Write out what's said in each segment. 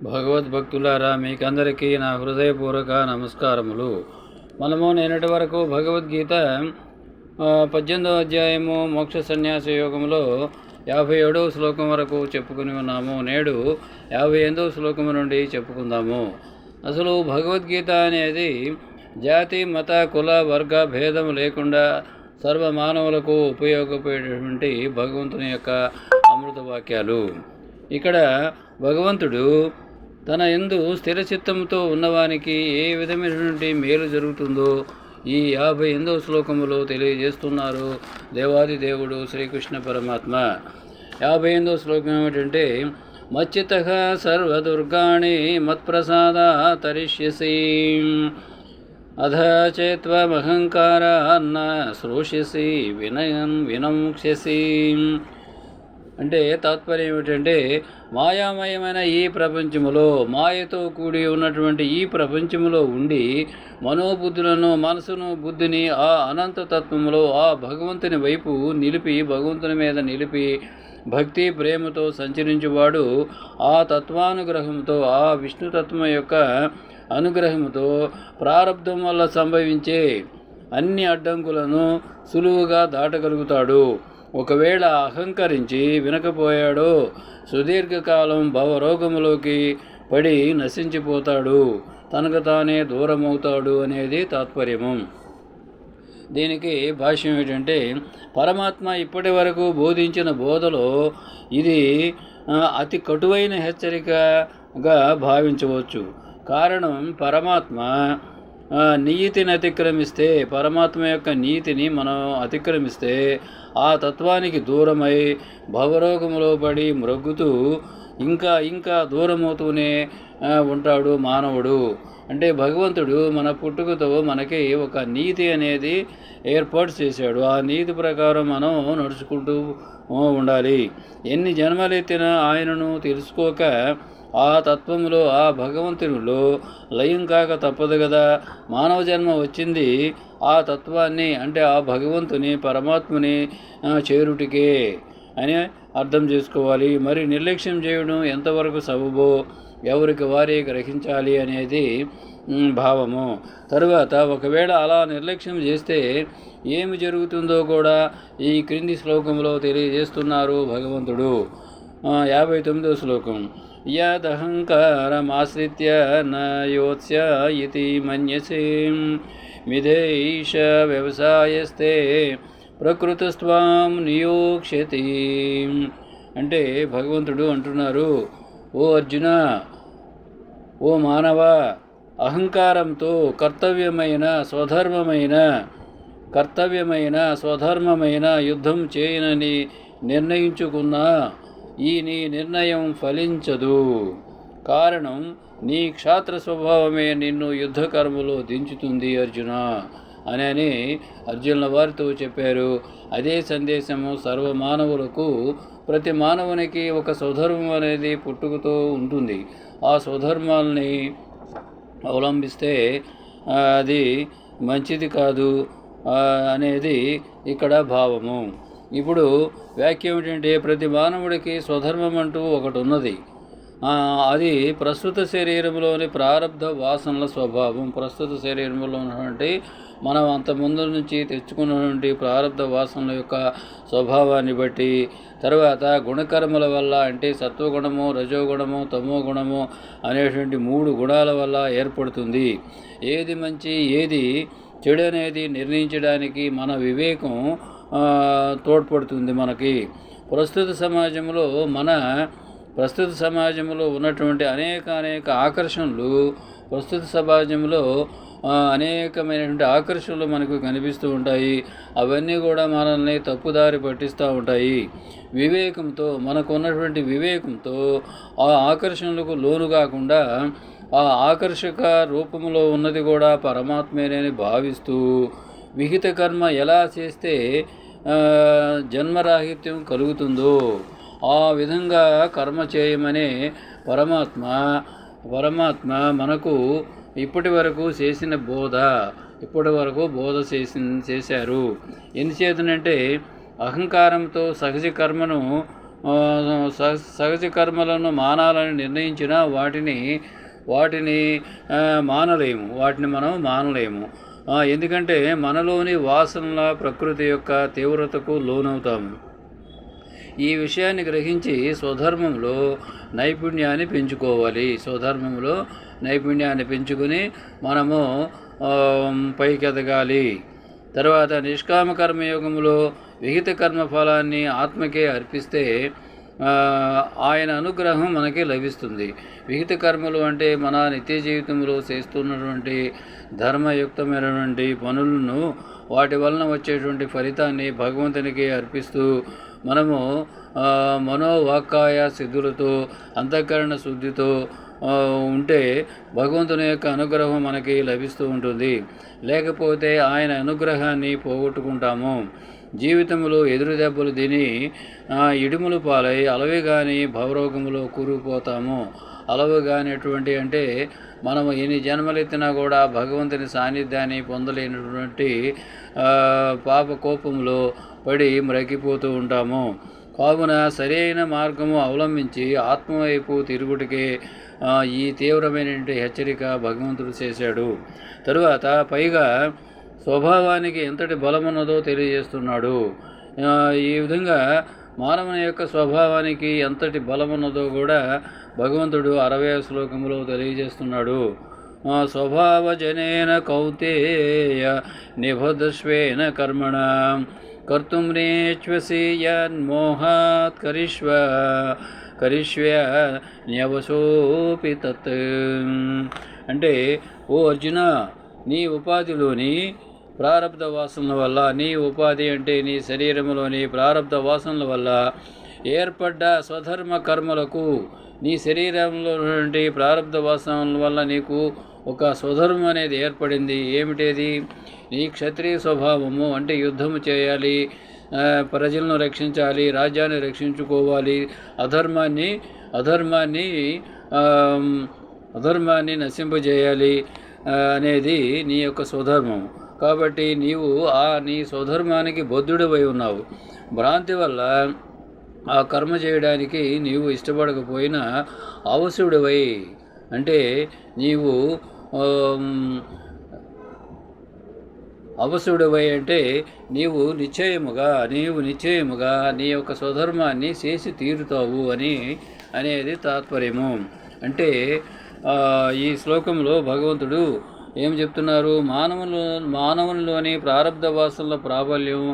భగవద్భక్తులారా, మీకందరికీ నా హృదయపూర్వక నమస్కారములు. మనము నిన్నటి వరకు భగవద్గీత 18వ అధ్యాయము మోక్ష సన్యాస యోగంలో 57వ శ్లోకం వరకు చెప్పుకుని ఉన్నాము. నేడు 58వ శ్లోకం నుండి చెప్పుకుందాము. అసలు భగవద్గీత అనేది జాతి, మత, కుల, వర్గ భేదం లేకుండా సర్వ మానవులకు ఉపయోగపడేటువంటి భగవంతుని యొక్క అమృత వాక్యాలు. ఇక్కడ భగవంతుడు తన యందు స్థిరచిత్తంతో ఉన్నవానికి ఏ విధమైనటువంటి మేలు జరుగుతుందో ఈ 58వ శ్లోకములో తెలియజేస్తున్నారు దేవాది దేవుడు శ్రీకృష్ణ పరమాత్మ. 58వ శ్లోకం ఏమిటంటే, మచ్చితః సర్వదుర్గాణి మత్ప్రసాద తరిష్యసి అధ చేత్వమహంకారాన్న శ్రోష్యసి వినముక్ష్యసి. అంటే తాత్పర్యం ఏమిటంటే, మాయామయమైన ఈ ప్రపంచములో, మాయతో కూడి ఉన్నటువంటి ఈ ప్రపంచములో ఉండి మనోబుద్ధులను, మనసును, బుద్ధిని ఆ అనంతతత్వములో ఆ భగవంతుని వైపు నిలిపి, భగవంతుని మీద నిలిపి భక్తి ప్రేమతో సంచరించువాడు ఆ తత్వానుగ్రహంతో, ఆ విష్ణుతత్వం యొక్క అనుగ్రహంతో ప్రారబ్ధం వల్ల సంభవించే అన్ని అడ్డంకులను సులువుగా దాటగలుగుతాడు. ఒకవేళ అహంకరించి వినకపోయాడో సుదీర్ఘకాలం భవరోగములోకి పడి నశించిపోతాడు, తనకు తానే దూరమవుతాడు అనేది తాత్పర్యము. దీనికి భాష్యం ఏంటంటే, పరమాత్మ ఇప్పటి వరకు బోధించిన బోధలో ఇది అతి కటువైన హెచ్చరికగా భావించవచ్చు. కారణం, పరమాత్మ నీతిని అతిక్రమిస్తే, పరమాత్మ యొక్క నీతిని మనం అతిక్రమిస్తే ఆ తత్వానికి దూరమై భవరోగములో పడి మ్రొగ్గుతూ ఇంకా దూరమవుతూనే ఉంటాడు మానవుడు. అంటే భగవంతుడు మన పుట్టుకతో మనకి ఒక నీతి అనేది ఏర్పాటు చేశాడు. ఆ నీతి ప్రకారం మనం నడుచుకుంటూ ఉండాలి. ఎన్ని జన్మలెత్తినా ఆయనను తెలుసుకోక ఆ తత్వంలో, ఆ భగవంతునిలో లయం కాక తప్పదు కదా. మానవ జన్మ వచ్చింది ఆ తత్వాన్ని, అంటే ఆ భగవంతుని, పరమాత్మని చేరుటికే అని అర్థం చేసుకోవాలి. మరి నిర్లక్ష్యం చేయడం ఎంతవరకు సబబో ఎవరికి వారే గ్రహించాలి అనేది భావము. తరువాత ఒకవేళ అలా నిర్లక్ష్యం చేస్తే ఏమి జరుగుతుందో కూడా ఈ క్రింది శ్లోకంలో తెలియజేస్తున్నారు భగవంతుడు. 59వ శ్లోకం, యదహంకారమాశ్రిత్య న యోత్స్య ఇతి మన్యసే మిథైష వ్యవసాయస్తే ప్రకృతిస్త్వాం నియోక్ష్యతి. అంటే భగవంతుడు అంటున్నారు, ఓ అర్జున, ఓ మానవ, అహంకారంతో కర్తవ్యమైన స్వధర్మమైన యుద్ధం చేయనని నిర్ణయించుకున్నా ఈ నీ నిర్ణయం ఫలించదు. కారణం, నీ క్షాత్ర స్వభావమే నిన్ను యుద్ధకర్మలో దించుతుంది అర్జున అని అర్జునుల వారితో చెప్పారు. అదే సందేశము సర్వమానవులకు, ప్రతి మానవునికి ఒక స్వధర్మం అనేది పుట్టుకతో ఉంటుంది. ఆ స్వధర్మాలని అవలంబిస్తే అది మంచిది కాదు అనేది ఇక్కడ భావము. ఇప్పుడు వాక్యం ఏంటంటే, ప్రతి మానవుడికి స్వధర్మం అంటూ ఒకటి ఉన్నది. అది ప్రస్తుత శరీరంలోని ప్రారబ్ధ వాసనల స్వభావం. ప్రస్తుత శరీరంలో ఉన్నటువంటి మనం అంత ముందు నుంచి తెచ్చుకున్నటువంటి ప్రారబ్ధ వాసనల యొక్క స్వభావాన్ని బట్టి, తర్వాత గుణకర్మల వల్ల, అంటే సత్వగుణము, రజోగుణము, తమో గుణము అనేటువంటి 3 గుణాల వల్ల ఏర్పడుతుంది. ఏది మంచి, ఏది చెడు అనేది నిర్ణయించడానికి మన వివేకం తోడ్పడుతుంది మనకి. ప్రస్తుత సమాజంలో ఉన్నటువంటి అనేక ఆకర్షణలు, ప్రస్తుత సమాజంలో అనేకమైనటువంటి ఆకర్షణలు మనకు కనిపిస్తూ ఉంటాయి. అవన్నీ కూడా మనల్ని తప్పుదారి పట్టిస్తూ ఉంటాయి. వివేకంతో, మనకు ఉన్నటువంటి వివేకంతో ఆ ఆకర్షణలకు లోను కాకుండా ఆ ఆకర్షక రూపంలో ఉన్నది కూడా పరమాత్మేనని భావిస్తూ, విహిత కర్మ ఎలా చేస్తే జన్మరాహిత్యం కలుగుతుందో ఆ విధంగా కర్మ చేయమనే పరమాత్మ మనకు ఇప్పటి వరకు బోధ చేశారు. ఎందుచేతనంటే, అహంకారంతో సహజ కర్మను సహజ కర్మలను మానాలని నిర్ణయించినా వాటిని మనం మానలేము. ఎందుకంటే మనలోని వాసనల ప్రకృతి యొక్క తీవ్రతకు లోనవుతాము. ఈ విషయాన్ని గ్రహించి స్వధర్మంలో నైపుణ్యాన్ని పెంచుకుని మనము పైకెదగాలి. తర్వాత నిష్కామ కర్మయోగంలో విహిత కర్మ ఫలాన్ని ఆత్మకే అర్పిస్తే ఆయన అనుగ్రహం మనకి లభిస్తుంది. విహిత కర్మలు అంటే మన నిత్య జీవితంలో చేస్తున్నటువంటి ధర్మయుక్తమైనటువంటి పనులను వాటి వలన వచ్చేటువంటి ఫలితాన్ని భగవంతునికి అర్పిస్తూ మనము మనోవాక్కాయ సిద్ధులతో అంతఃకరణ శుద్ధితో ఉంటే భగవంతుని యొక్క అనుగ్రహం మనకి లభిస్తూ ఉంటుంది. లేకపోతే ఆయన అనుగ్రహాన్ని పోగొట్టుకుంటాము. జీవితంలో ఎదురు దెబ్బలు తిని ఇడుములు పాలై అలవిగాని భవరోగములో కూరుకుపోతాము. అలవుగానేటువంటి అంటే మనము ఎన్ని జన్మలెత్తినా కూడా భగవంతుని సాన్నిధ్యాన్ని పొందలేనటువంటి పాప కోపంలో పడి మ్రగిపోతూ ఉంటాము. కావున సరైన మార్గము అవలంబించి ఆత్మవైపు తిరుగుటికే ఈ తీవ్రమైనటువంటి హెచ్చరిక భగవంతుడు చేశాడు. తరువాత పైగా స్వభావానికి ఎంతటి బలమున్నదో తెలియజేస్తున్నాడు. ఈ విధంగా మానవుని యొక్క స్వభావానికి ఎంతటి బలమున్నదో కూడా భగవంతుడు 60వ శ్లోకంలో తెలియజేస్తున్నాడు. స్వభావజనేన కౌంతేయ నిబద్ధస్వేన కర్మణ కర్తుం నేచ్వసి యన్మోహాత్ కరిష్యన్యవసోపి తత్. అంటే ఓ అర్జున, నీ ఉపాధిలోని ప్రారబ్ధ వాసనల వల్ల, నీ ఉపాధి అంటే నీ శరీరంలోని ప్రారబ్ధ వాసనల వల్ల ఏర్పడ్డ స్వధర్మ కర్మలకు, నీ శరీరంలో నుండి ప్రారబ్ధ వాసనల వల్ల నీకు ఒక స్వధర్మం అనేది ఏర్పడింది. ఏమిటేది? నీ క్షత్రియ స్వభావము అంటే యుద్ధము చేయాలి, ప్రజలను రక్షించాలి, రాజ్యాన్ని రక్షించుకోవాలి, అధర్మాన్ని నశింపజేయాలి అనేది నీ యొక్క స్వధర్మం. కాబట్టి నీవు నీ స్వధర్మానికి బద్ధుడివై ఉన్నావు. భ్రాంతి వల్ల ఆ కర్మ చేయడానికి నీవు ఇష్టపడకపోయినా అవసుడివై, అంటే నీవు అవసుడివై అంటే నీవు నిశ్చయముగా నీ యొక్క స్వధర్మాన్ని చేసి తీరుతావు అనేది తాత్పర్యము. అంటే ఈ శ్లోకంలో భగవంతుడు ఏం చెప్తున్నారు? మానవునిలోని ప్రారబ్ధ వాసనల ప్రాబల్యం.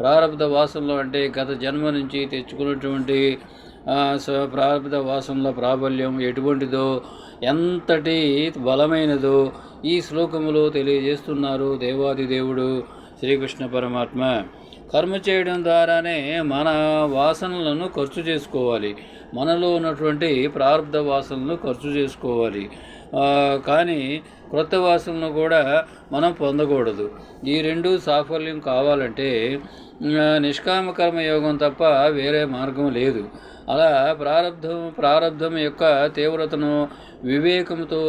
ప్రారబ్ధ వాసనలు అంటే గత జన్మ నుంచి తెచ్చుకున్నటువంటి ప్రారబ్ధ వాసనల ప్రాబల్యం ఎటువంటిదో, ఎంతటి బలమైనదో ఈ శ్లోకములో తెలియజేస్తున్నారు దేవాదిదేవుడు శ్రీకృష్ణ పరమాత్మ. కర్మ చేయడం ద్వారానే మన వాసనలను ఖర్చు చేసుకోవాలి, మనలో ఉన్నటువంటి ప్రారబ్ధ వాసనలను ఖర్చు చేసుకోవాలి. కానీ క్రొత్త వాసనలను కూడా మనం పొందకూడదు. ఈ రెండు సాఫల్యం కావాలంటే నిష్కామ కర్మయోగం తప్ప వేరే మార్గం లేదు. అలా ప్రారబ్ధం యొక్క తీవ్రతను వివేకంతో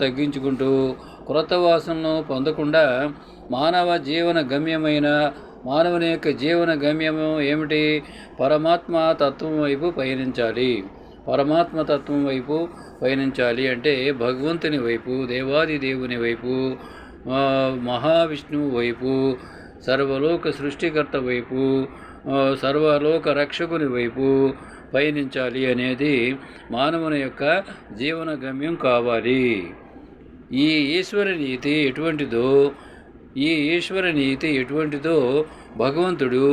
తగ్గించుకుంటూ క్రొత్త వాసనను పొందకుండా మానవుని యొక్క జీవన గమ్యము ఏమిటి? పరమాత్మ తత్వం వైపు పయనించాలి. అంటే భగవంతుని వైపు, దేవాది దేవుని వైపు, మహావిష్ణువు వైపు, సర్వలోక సృష్టికర్త వైపు, సర్వలోక రక్షకుని వైపు పయనించాలి అనేది మానవుని యొక్క జీవన గమ్యం కావాలి. ఈ ఈశ్వర నీతి ఎటువంటిదో భగవంతుడు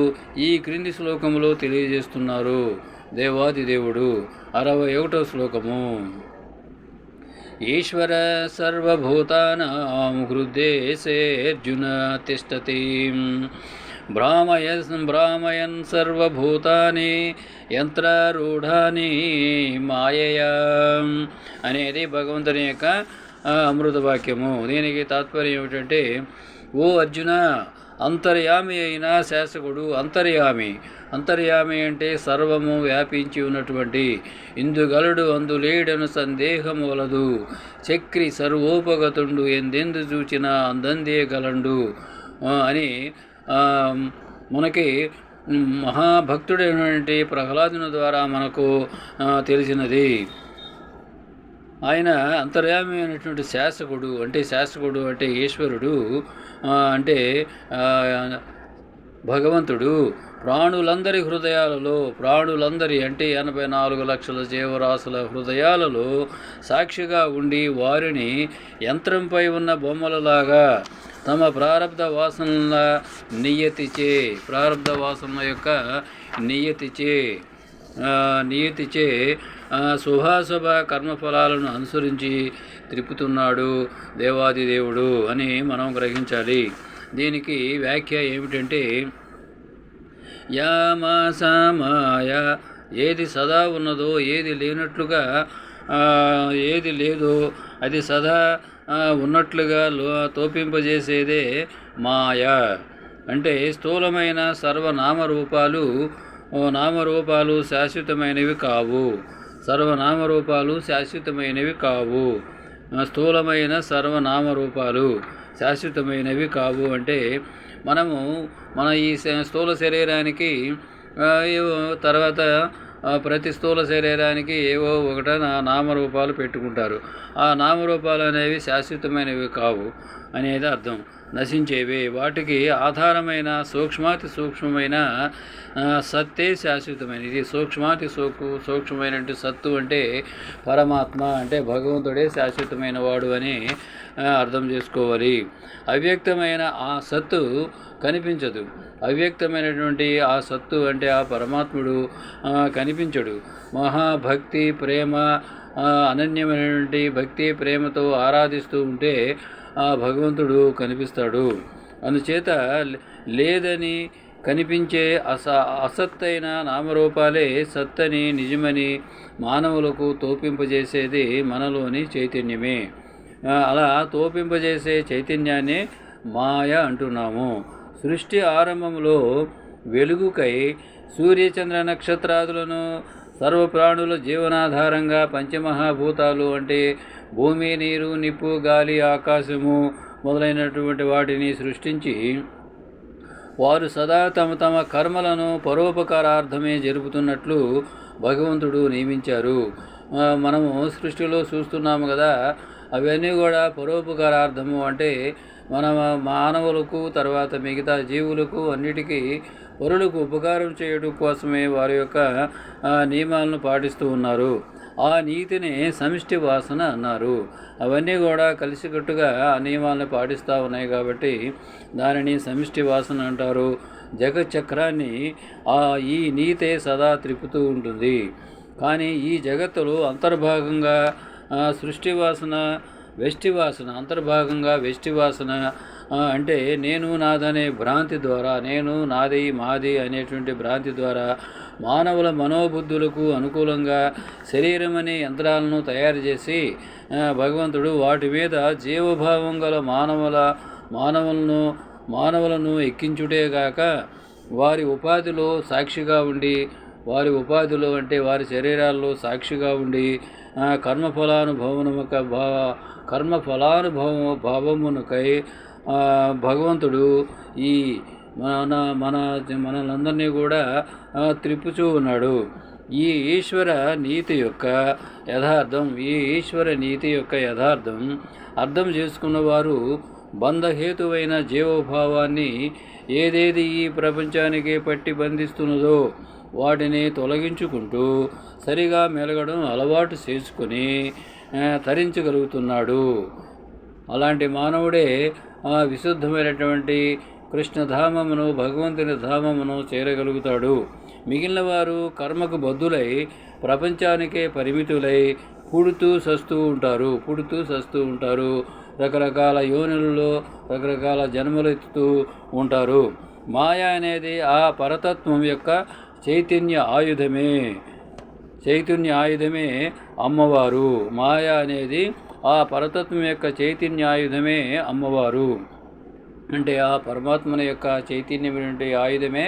ఈ క్రింది శ్లోకంలో తెలియజేస్తున్నారు దేవాది దేవుడు. 61వ శ్లోకము. ఈశ్వర సర్వభూతానాం హృద్దేశేర్జున తిష్టతి భ్రామయన్ సర్వభూతాని యంత్రారూఢాని మాయయా అనేది భగవంతుని యొక్క అమృత వాక్యము. దీనికి తాత్పర్యం ఏమిటంటే, ఓ అర్జున, అంతర్యామి అయిన శాసకుడు అంతర్యామి అంటే సర్వము వ్యాపించి ఉన్నటువంటి, ఇందుగలడు అందులేడను సందేహము వలదు, చక్రి సర్వోపగతుండు ఎందెందు చూచిన అందందే గలండు అని మనకి మహాభక్తుడైనటువంటి ప్రహ్లాదుని ద్వారా మనకు తెలిసినది. ఆయన అంతర్యామి అయినటువంటి శాసకుడు అంటే ఈశ్వరుడు, అంటే భగవంతుడు ప్రాణులందరి హృదయాలలో, ప్రాణులందరి అంటే 84 లక్షల జీవరాశుల హృదయాలలో సాక్షిగా ఉండి వారిని యంత్రంపై ఉన్న బొమ్మలలాగా తమ ప్రారబ్ధ వాసనల యొక్క నియతిచే శుభాశుభ కర్మఫలాలను అనుసరించి త్రిప్పుతున్నాడు దేవాది దేవుడు అని మనం గ్రహించాలి. దీనికి వ్యాఖ్య ఏమిటంటే, యామాసమాయ, ఏది సదా ఉన్నదో, ఏది లేనట్లుగా, ఏది లేదో అది సదా ఉన్నట్లుగా తోపింపజేసేదే మాయ. అంటే స్థూలమైన సర్వనామరూపాలు శాశ్వతమైనవి కావు. స్థూలమైన సర్వనామరూపాలు శాశ్వతమైనవి కావు. అంటే మనము మన ఈ స్థూల శరీరానికి తర్వాత ప్రతి స్థూల శరీరానికి ఏవో ఒకట నామరూపాలు పెట్టుకుంటారు. ఆ నామరూపాలు అనేవి శాశ్వతమైనవి కావు అనేది అర్థం, నశించేవి. వాటికి ఆధారమైన సూక్ష్మాతి సూక్ష్మమైన సత్తే శాశ్వతమైనది. సూక్ష్మమైన సత్తు అంటే పరమాత్మ, అంటే భగవంతుడే శాశ్వతమైన వాడు అని అర్థం చేసుకోవాలి. అవ్యక్తమైన ఆ సత్తు కనిపించదు. అవ్యక్తమైనటువంటి ఆ సత్తు అంటే ఆ పరమాత్ముడు కనిపించడు. మహాభక్తి ప్రేమ, అనన్యమైనటువంటి భక్తి ప్రేమతో ఆరాధిస్తూ ఉంటే ఆ భగవంతుడు కనిపిస్తాడు. అందుచేత లేదని కనిపించే అసత్తైన నామరూపాలే సత్తని, నిజమని మానవులకు తోపింపజేసేది మనలోని చైతన్యమే. అలా తోపింపజేసే చైతన్యాన్ని మాయ అంటున్నాము. సృష్టి ఆరంభంలో వెలుగుకై సూర్యచంద్ర నక్షత్రాదులను, సర్వప్రాణుల జీవనాధారంగా పంచమహాభూతాలు అంటే భూమి, నీరు, నిప్పు, గాలి, ఆకాశము మొదలైనటువంటి వాటిని సృష్టించి వారు సదా తమ కర్మలను పరోపకారార్థమే జరుపుతున్నట్లు భగవంతుడు నియమించారు. మనము సృష్టిలో చూస్తున్నాము కదా, అవన్నీ కూడా పరోపకారార్థము. అంటే మన మానవులకు, తర్వాత మిగతా జీవులకు, అన్నిటికీ పరులకు ఉపకారం చేయడం కోసమే వారి యొక్క నియమాలను పాటిస్తూ ఉన్నారు. ఆ నీతిని సమిష్టి వాసన అన్నారు. అవన్నీ కూడా కలిసికట్టుగా ఆ నియమాలను పాటిస్తూ ఉన్నాయి కాబట్టి దానిని సమిష్టి వాసన అంటారు. జగచ్చక్రాన్ని ఈ నీతే సదా త్రిప్పుతూ ఉంటుంది. కానీ ఈ జగత్తులో అంతర్భాగంగా సృష్టి వాసన, వెష్టి వాసన, అంతర్భాగంగా వెష్టి వాసన అంటే నేను నాదనే భ్రాంతి ద్వారా, నేను నాది మాది అనేటువంటి భ్రాంతి ద్వారా మానవుల మనోబుద్ధులకు అనుకూలంగా శరీరం అనే యంత్రాలను తయారు చేసి భగవంతుడు వాటి మీద జీవభావం గల మానవులను ఎక్కించుటేగాక వారి ఉపాధిలో సాక్షిగా ఉండి, వారి ఉపాధిలో అంటే వారి శరీరాల్లో సాక్షిగా ఉండి కర్మఫలానుభవమునకై భగవంతుడు ఈ మనలందరినీ కూడా త్రిప్పుచూ ఉన్నాడు. ఈ ఈశ్వర నీతి యొక్క యథార్థం అర్థం చేసుకున్నవారు బంధహేతువైన జీవభావాన్ని ఏదేది ఈ ప్రపంచానికి పట్టి బంధిస్తున్నదో వాటిని తొలగించుకుంటూ సరిగా మెలగడం అలవాటు చేసుకుని తరించగలుగుతున్నాడు. అలాంటి మానవుడే విశుద్ధమైనటువంటి కృష్ణధామమును, భగవంతుని ధామమును చేరగలుగుతాడు. మిగిలిన వారు కర్మకు బద్ధులై ప్రపంచానికే పరిమితులై పుడుతూ సస్తూ ఉంటారు. రకరకాల యోనులలో రకరకాల జన్మలు ఎత్తుతూ ఉంటారు. మాయ అనేది ఆ పరతత్వం యొక్క చైతన్య ఆయుధమే అమ్మవారు. మాయ అనేది ఆ పరతత్వం యొక్క చైతన్య ఆయుధమే అమ్మవారు. అంటే ఆ పరమాత్మన యొక్క చైతన్యమైనటువంటి ఆయుధమే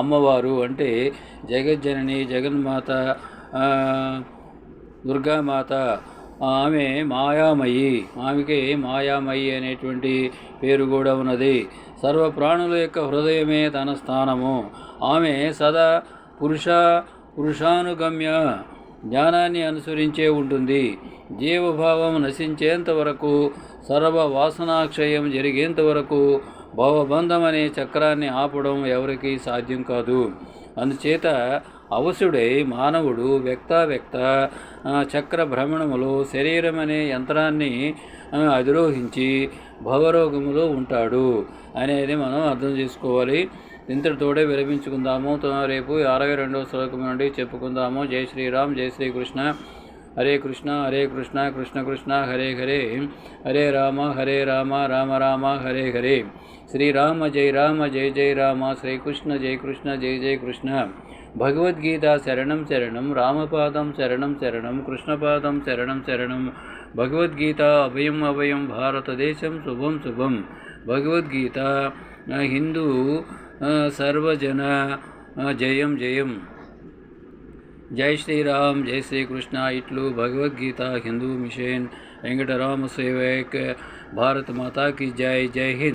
అమ్మవారు. అంటే జగజ్జనని, జగన్మాత, దుర్గామాత. ఆమె మాయామయి. ఆమెకి మాయామయి అనేటువంటి పేరు కూడా ఉన్నది. సర్వ ప్రాణుల యొక్క హృదయమే తన స్థానము. ఆమె సదా పురుషానుగమ్య జ్ఞానాన్ని అనుసరించే ఉంటుంది. జీవభావం నశించేంత వరకు, సర్వ వాసనాక్షయం జరిగేంత వరకు భవబంధం అనే చక్రాన్ని ఆపడం ఎవరికీ సాధ్యం కాదు. అందుచేత అవసుడై మానవుడు వ్యక్త చక్ర భ్రమణములో శరీరం అనే యంత్రాన్ని అధిరోహించి భవరోగములో ఉంటాడు అనేది మనం అర్థం చేసుకోవాలి. ఇంతటితోడే విరమించుకుందాము. రేపు 62వ శ్లోకం నుండి చెప్పుకుందాము. జై శ్రీరామ్, జై శ్రీకృష్ణ. హరే కృష్ణ హరే కృష్ణ కృష్ణ కృష్ణ హరే హరే, హరే రామ రామ రామ హరే హరే. శ్రీరామ జయ జయ రామ, శ్రీకృష్ణ జయ కృష్ణ జయ జయ కృష్ణ. భగవద్గీత శరణం శరణం, రామపాదం శరణం శరణం, కృష్ణపాదం శరణం శరణం. భగవద్గీత అభయం అభయం, భారతదేశం శుభం శుభం. భగవద్గీత హిందూ సర్వజన జయం జయం. జై శ్రీరామ్, జై శ్రీకృష్ణ. ఇట్లు భగవద్గీత హిందూ మిషన్ వెంకటరామ సేవక్. భారత మాతా కీ జై. జై హింద్.